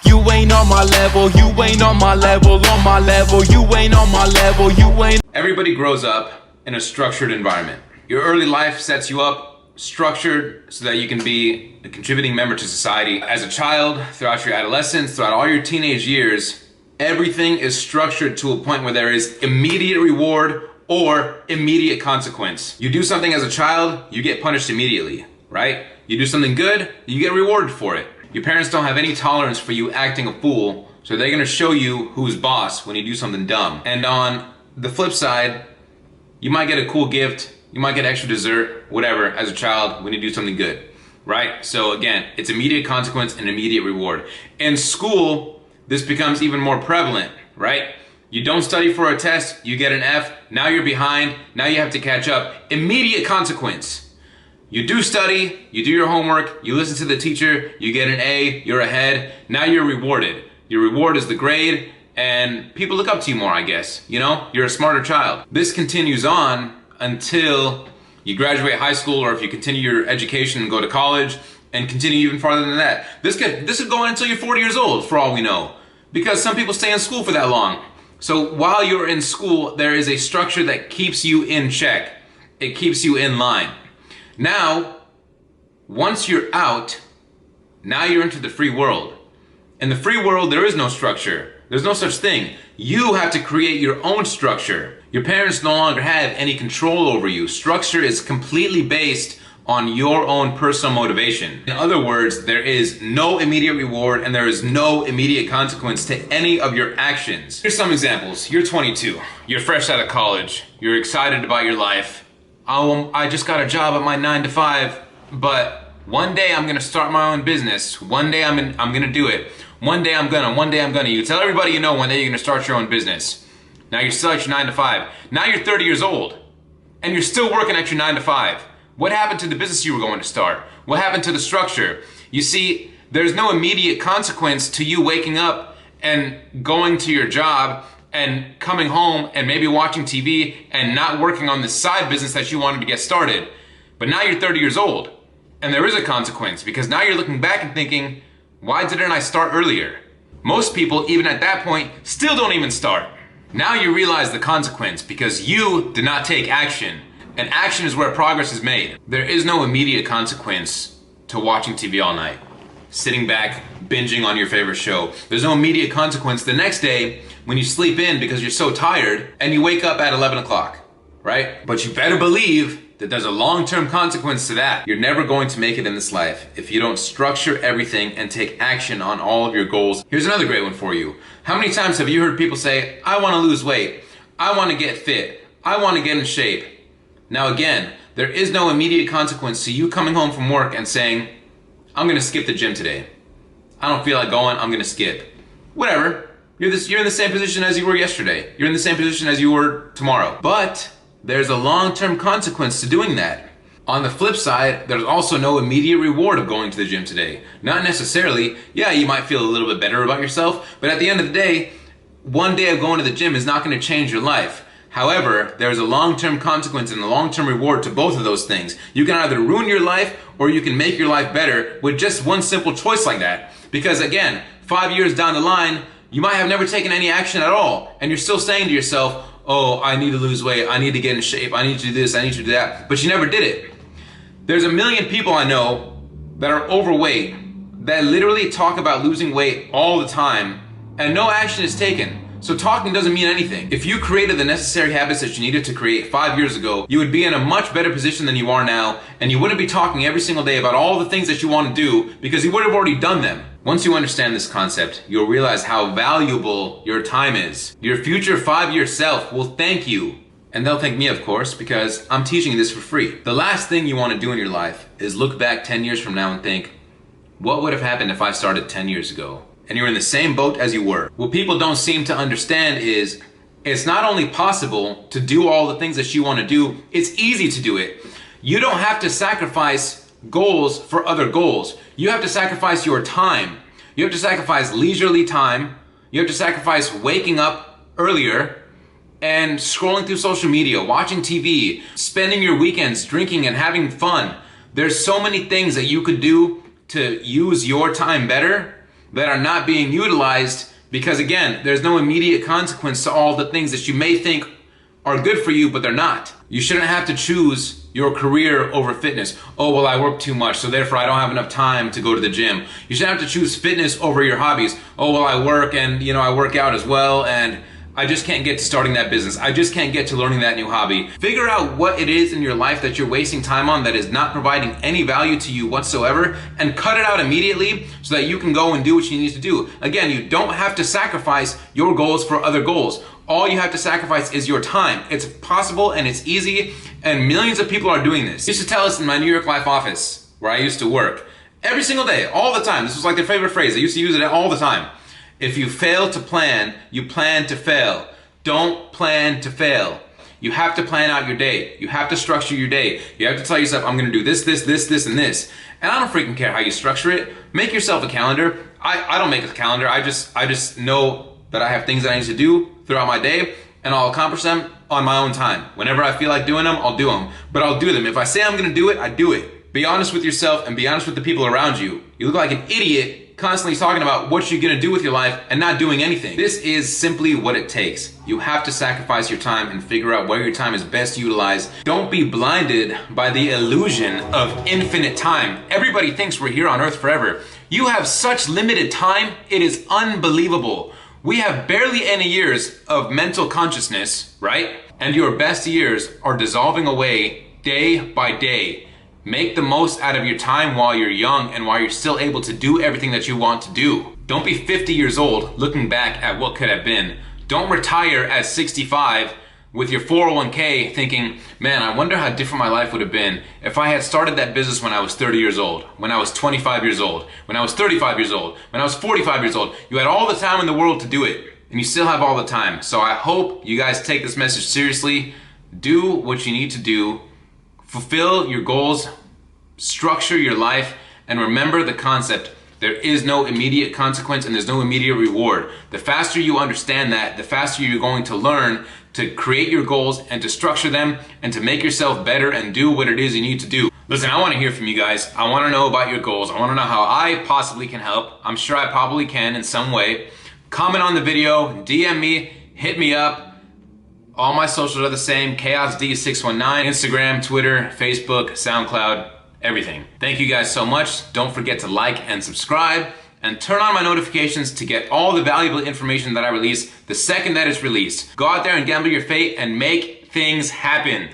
You ain't on my level, you ain't on my level, you ain't on my level, you ain't. Everybody grows up in a structured environment. Your early life sets you up structured so that you can be a contributing member to society. As a child, throughout your adolescence, throughout all your teenage years, everything is structured to a point where there is immediate reward or immediate consequence. You do something as a child, you get punished immediately, right? You do something good, you get rewarded for it. Your parents don't have any tolerance for you acting a fool, so they're gonna show you who's boss when you do something dumb. And on the flip side, you might get a cool gift, you might get extra dessert, whatever, as a child when you do something good, right? So again, it's immediate consequence and immediate reward. In school, this becomes even more prevalent, right? You don't study for a test, you get an F, now you're behind, now you have to catch up. Immediate consequence. You do study, you do your homework, you listen to the teacher, you get an A, you're ahead, now you're rewarded. Your reward is the grade, and people look up to you more, I guess. You know, you're a smarter child. This continues on until you graduate high school, or if you continue your education and go to college, and continue even farther than that. This could go on until you're 40 years old, for all we know, because some people stay in school for that long. So while you're in school, there is a structure that keeps you in check. It keeps you in line. Now, once you're out, now you're into the free world. In the free world, there is no structure. There's no such thing. You have to create your own structure. Your parents no longer have any control over you. Structure is completely based on your own personal motivation. In other words, there is no immediate reward and there is no immediate consequence to any of your actions. Here's some examples. You're 22. You're fresh out of college. You're excited about your life. I just got a job at my 9 to 5, but one day I'm gonna start my own business. One day I'm gonna do it. One day I'm gonna. You tell everybody you know one day you're gonna start your own business. Now you're still at your 9 to 5. Now you're 30 years old and you're still working at your 9 to 5. What happened to the business you were going to start? What happened to the structure? You see, there's no immediate consequence to you waking up and going to your job and coming home and maybe watching TV and not working on the side business that you wanted to get started. But now you're 30 years old and there is a consequence, because now you're looking back and thinking, why didn't I start earlier? Most people, even at that point, still don't even start. Now you realize the consequence because you did not take action, and action is where progress is made. There is no immediate consequence to watching TV all night, sitting back, binging on your favorite show. There's no immediate consequence the next day when you sleep in because you're so tired and you wake up at 11 o'clock, right? But you better believe that there's a long-term consequence to that. You're never going to make it in this life if you don't structure everything and take action on all of your goals. Here's another great one for you. How many times have you heard people say, I want to lose weight, I want to get fit, I want to get in shape? Now again, there is no immediate consequence to you coming home from work and saying, I'm gonna skip the gym today. I don't feel like going, I'm gonna skip. Whatever, you're in the same position as you were yesterday. You're in the same position as you were tomorrow. But there's a long-term consequence to doing that. On the flip side, there's also no immediate reward of going to the gym today. Not necessarily, yeah, you might feel a little bit better about yourself, but at the end of the day, one day of going to the gym is not gonna change your life. However, there's a long-term consequence and a long-term reward to both of those things. You can either ruin your life or you can make your life better with just one simple choice like that. Because again, 5 years down the line, you might have never taken any action at all, and you're still saying to yourself, oh, I need to lose weight, I need to get in shape, I need to do this, I need to do that, but you never did it. There's a million people I know that are overweight that literally talk about losing weight all the time and no action is taken. So talking doesn't mean anything. If you created the necessary habits that you needed to create 5 years ago, you would be in a much better position than you are now, and you wouldn't be talking every single day about all the things that you want to do because you would have already done them. Once you understand this concept, you'll realize how valuable your time is. Your future 5-year self will thank you. And they'll thank me, of course, because I'm teaching you this for free. The last thing you want to do in your life is look back 10 years from now and think, what would have happened if I started 10 years ago? And you're in the same boat as you were. What people don't seem to understand is it's not only possible to do all the things that you want to do, it's easy to do it. You don't have to sacrifice goals for other goals. You have to sacrifice your time. You have to sacrifice leisurely time. You have to sacrifice waking up earlier and scrolling through social media, watching TV, spending your weekends drinking and having fun. There's so many things that you could do to use your time better that are not being utilized because, again, there's no immediate consequence to all the things that you may think are good for you, but they're not. You shouldn't have to choose your career over fitness. Oh, well, I work too much, so therefore I don't have enough time to go to the gym. You shouldn't have to choose fitness over your hobbies. Oh, well, I work and, I work out as well, and I just can't get to starting that business. I just can't get to learning that new hobby. Figure out what it is in your life that you're wasting time on that is not providing any value to you whatsoever, and cut it out immediately so that you can go and do what you need to do. Again, you don't have to sacrifice your goals for other goals. All you have to sacrifice is your time. It's possible and it's easy, and millions of people are doing this. They used to tell us in my New York Life office, where I used to work, every single day, all the time. This was like their favorite phrase. They used to use it all the time. If you fail to plan, you plan to fail. Don't plan to fail. You have to plan out your day. You have to structure your day. You have to tell yourself, I'm gonna do this, this, this, this, and this. And I don't freaking care how you structure it. Make yourself a calendar. I don't make a calendar. I just know that I have things that I need to do throughout my day, and I'll accomplish them on my own time. Whenever I feel like doing them, I'll do them. But I'll do them. If I say I'm gonna do it, I do it. Be honest with yourself and be honest with the people around you. You look like an idiot constantly talking about what you're gonna do with your life and not doing anything. This is simply what it takes. You have to sacrifice your time and figure out where your time is best utilized. Don't be blinded by the illusion of infinite time. Everybody thinks we're here on earth forever. You have such limited time, it is unbelievable. We have barely any years of mental consciousness, right? And your best years are dissolving away day by day. Make the most out of your time while you're young and while you're still able to do everything that you want to do. Don't be 50 years old looking back at what could have been. Don't retire at 65 with your 401k thinking, man, I wonder how different my life would have been if I had started that business when I was 30 years old, when I was 25 years old, when I was 35 years old, when I was 45 years old. You had all the time in the world to do it, and you still have all the time. So I hope you guys take this message seriously. Do what you need to do. Fulfill your goals, structure your life, and remember the concept. There is no immediate consequence and there's no immediate reward. The faster you understand that, the faster you're going to learn to create your goals and to structure them and to make yourself better and do what it is you need to do. Listen, I want to hear from you guys. I want to know about your goals. I want to know how I possibly can help. I'm sure I probably can in some way. Comment on the video, DM me, hit me up. All my socials are the same, ChaosD619, Instagram, Twitter, Facebook, SoundCloud, everything. Thank you guys so much. Don't forget to like and subscribe and turn on my notifications to get all the valuable information that I release the second that it's released. Go out there and gamble your fate and make things happen.